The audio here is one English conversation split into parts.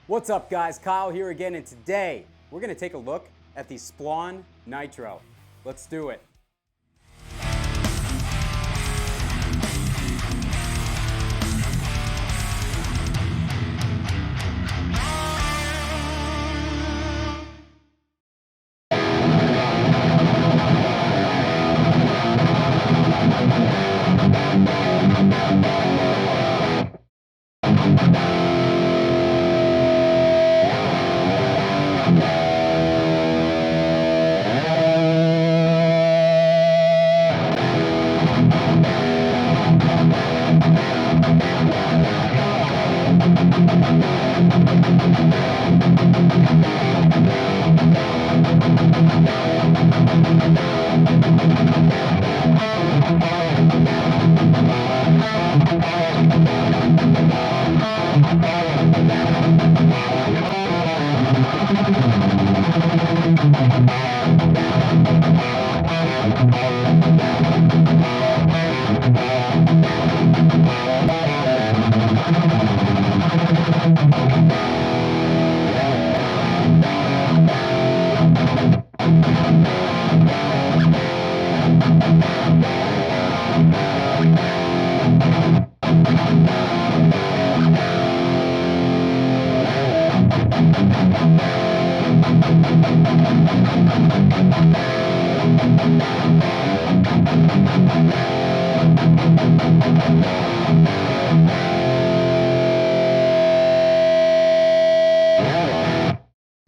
What's up guys, Kyle here again, and today we're going to take a look at the Splawn Nitro. Let's do it.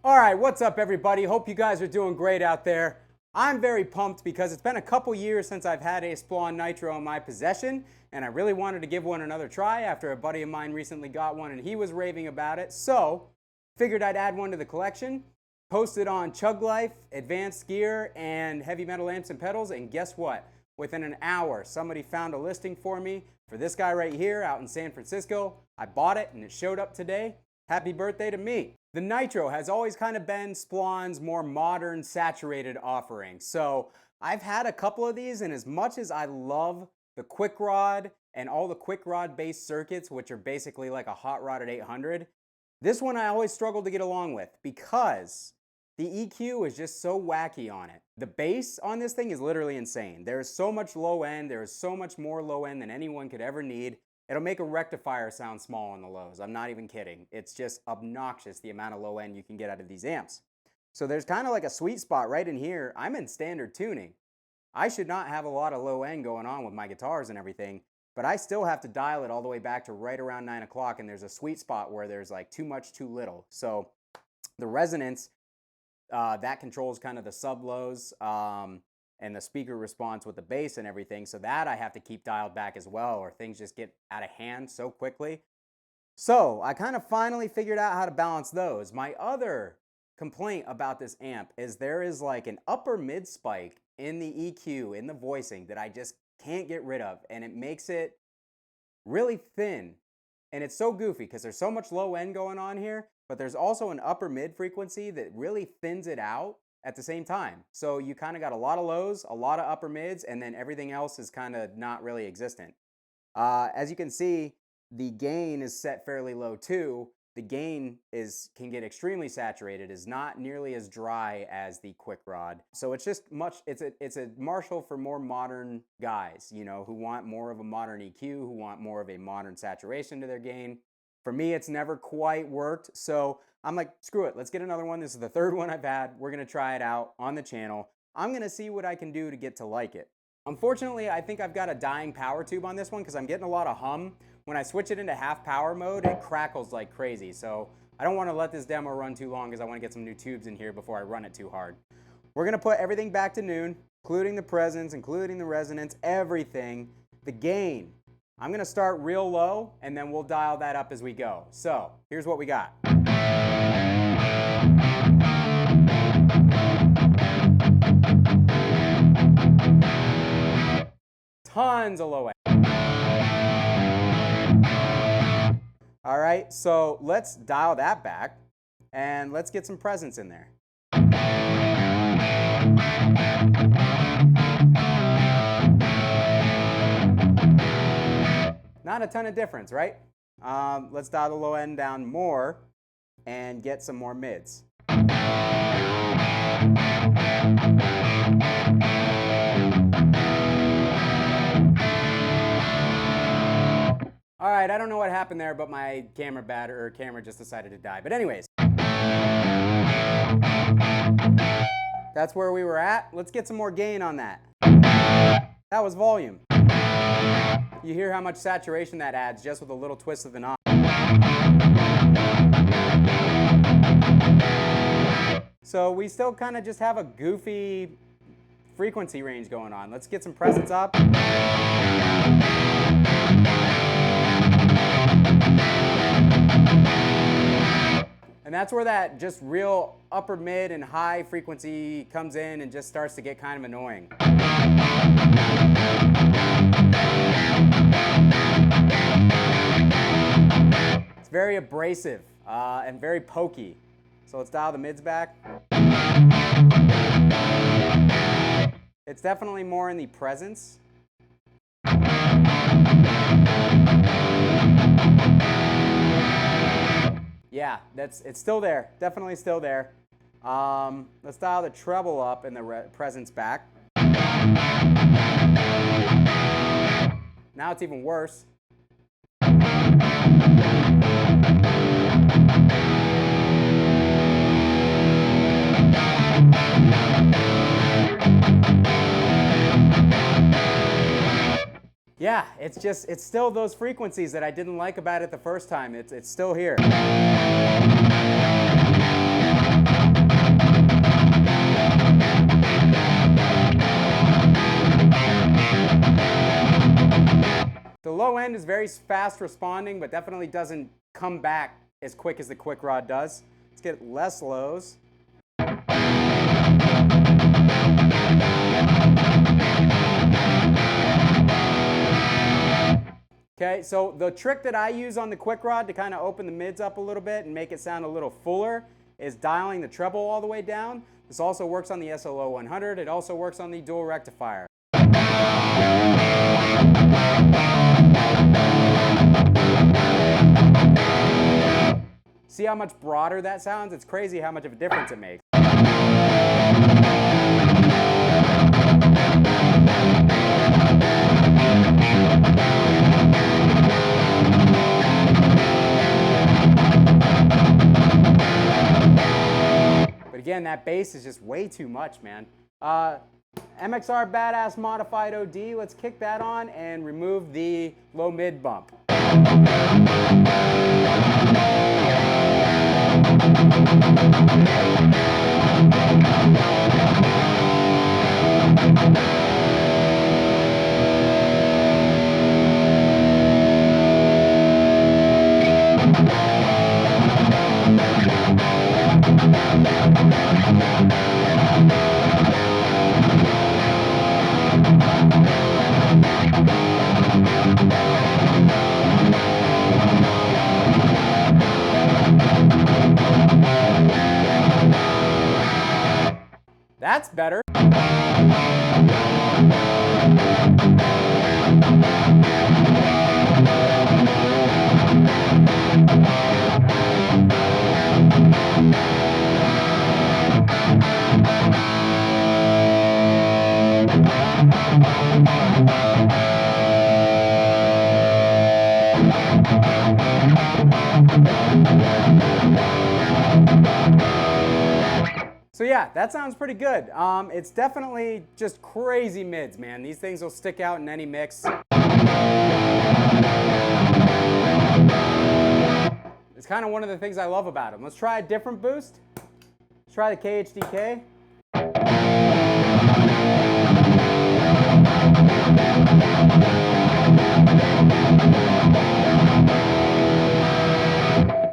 Alright, what's up everybody? Hope you guys are doing great out there. I'm very pumped because it's been a couple years since I've had a Splawn Nitro in my possession, and I really wanted to give one another try after a buddy of mine recently got one and he was raving about it. So, figured I'd add one to the collection, posted on Chug Life, Advanced Gear, and Heavy Metal Amps and Pedals, and guess what? Within an hour, somebody found a listing for me for this guy right here out in San Francisco. I bought it and it showed up today. Happy birthday to me. The Nitro has always kind of been Splawn's more modern, saturated offering. So I've had a couple of these, and as much as I love the quick rod and all the quick rod based circuits, which are basically like a hot rod at 800, this one I always struggled to get along with because the EQ is just so wacky on it. The bass on this thing is literally insane. There is so much low end. There is so much more low end than anyone could ever need. It'll make a rectifier sound small on the lows. I'm not even kidding. It's just obnoxious the amount of low end you can get out of these amps. So there's kind of like a sweet spot right in here. I'm in standard tuning. I should not have a lot of low end going on with my guitars and everything, but I still have to dial it all the way back to right around 9 o'clock, and there's a sweet spot where there's like too much, too little. So the resonance, that controls kind of the sub lows, and the speaker response with the bass and everything, so that I have to keep dialed back as well, or things just get out of hand so quickly. So I kind of finally figured out how to balance those. My other complaint about this amp is there is like an upper mid spike in the EQ, in the voicing, that I just can't get rid of, and it makes it really thin. And it's so goofy because there's so much low end going on here, but there's also an upper mid frequency that really thins it out at the same time. So you kind of got a lot of lows, a lot of upper mids, and then everything else is kind of not really existent. As you can see, the gain is set fairly low too. The gain can get extremely saturated, is not nearly as dry as the quick rod. So it's just it's a Marshall for more modern guys, you know, who want more of a modern EQ, who want more of a modern saturation to their gain. For me, it's never quite worked, so I'm like, screw it, let's get another one. This is the third one I've had. We're gonna try it out on the channel. I'm gonna see what I can do to get to like it. Unfortunately, I think I've got a dying power tube on this one because I'm getting a lot of hum. When I switch it into half power mode, it crackles like crazy. So I don't wanna let this demo run too long because I wanna get some new tubes in here before I run it too hard. We're gonna put everything back to noon, including the presence, including the resonance, everything. The gain, I'm gonna start real low and then we'll dial that up as we go. So here's what we got. Tons of low end. All right, so let's dial that back and let's get some presence in there. Not a ton of difference, right? Let's dial the low end down more. and get some more mids. All right, I don't know what happened there, but my camera just decided to die. But anyways, that's where we were at. Let's get some more gain on that. That was volume. You hear how much saturation that adds just with a little twist of the knob. So we still kind of just have a goofy frequency range going on. Let's get some presence up. And that's where that just real upper mid and high frequency comes in and just starts to get kind of annoying. It's very abrasive and very pokey. So let's dial the mids back. It's definitely more in the presence. Yeah, it's still there. Definitely still there. Let's dial the treble up and the presence back. Now it's even worse. Yeah, it's still those frequencies that I didn't like about it the first time. It's still here. The low end is very fast responding, but definitely doesn't come back as quick as the quick rod does. Let's get less lows. Okay, so the trick that I use on the quick rod to kind of open the mids up a little bit and make it sound a little fuller is dialing the treble all the way down. This also works on the SLO 100. It also works on the dual rectifier. See how much broader that sounds? It's crazy how much of a difference it makes. But again, that bass is just way too much, man. MXR Badass Modified OD, let's kick that on and remove the low mid bump. That's better. So yeah, that sounds pretty good. It's definitely just crazy mids, man. These things will stick out in any mix. It's kind of one of the things I love about them. Let's try a different boost. Let's try the KHDK.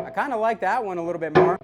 I kind of like that one a little bit more.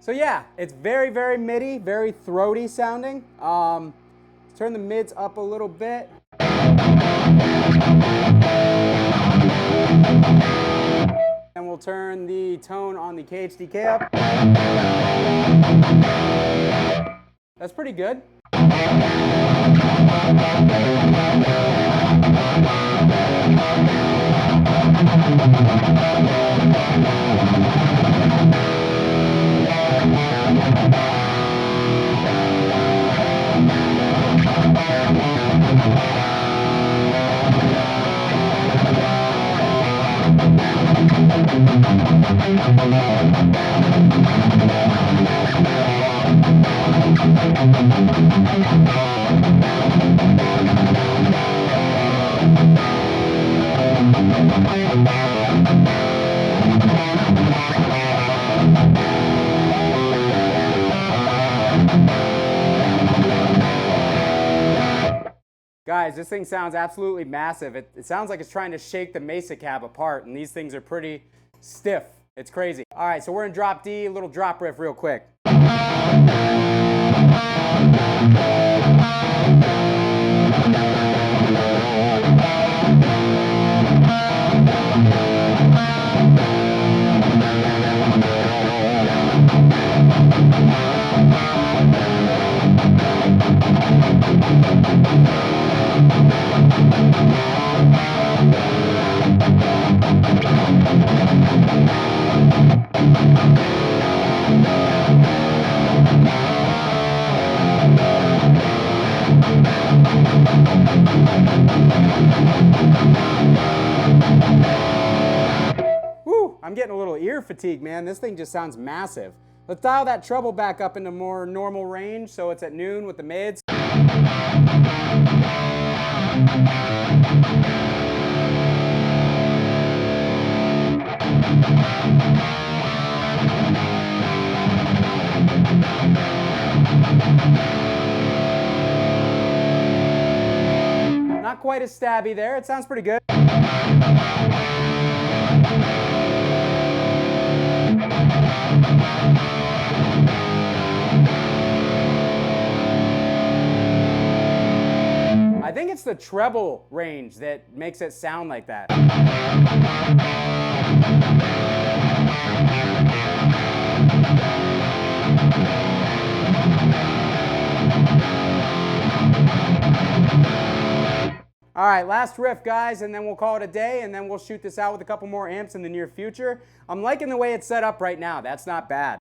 So yeah, it's very, very MIDI, very throaty sounding. Let's turn the mids up a little bit. And we'll turn the tone on the KHDK up. That's pretty good. Guys, this thing sounds absolutely massive. It sounds like it's trying to shake the Mesa cab apart, and these things are pretty stiff. It's crazy. All right, so we're in drop D, a little drop riff real quick. Woo, I'm getting a little ear fatigue, man. This thing just sounds massive. Let's dial that treble back up into more normal range so it's at noon with the mids. Not quite as stabby there. It sounds pretty good. I think it's the treble range that makes it sound like that. All right, last riff, guys, and then we'll call it a day, and then we'll shoot this out with a couple more amps in the near future. I'm liking the way it's set up right now. That's not bad.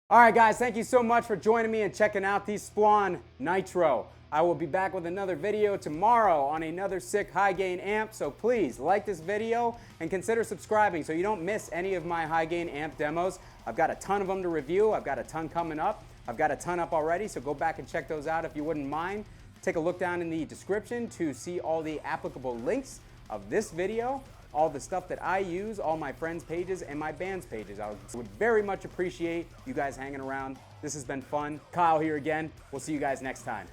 All right, guys, thank you so much for joining me and checking out the Splawn Nitro. I will be back with another video tomorrow on another sick high gain amp, so please like this video and consider subscribing so you don't miss any of my high gain amp demos. I've got a ton of them to review. I've got a ton coming up. I've got a ton up already, so go back and check those out if you wouldn't mind. Take a look down in the description to see all the applicable links of this video, all the stuff that I use, all my friends' pages and my band's pages. I would very much appreciate you guys hanging around. This has been fun. Kyle here again. We'll see you guys next time.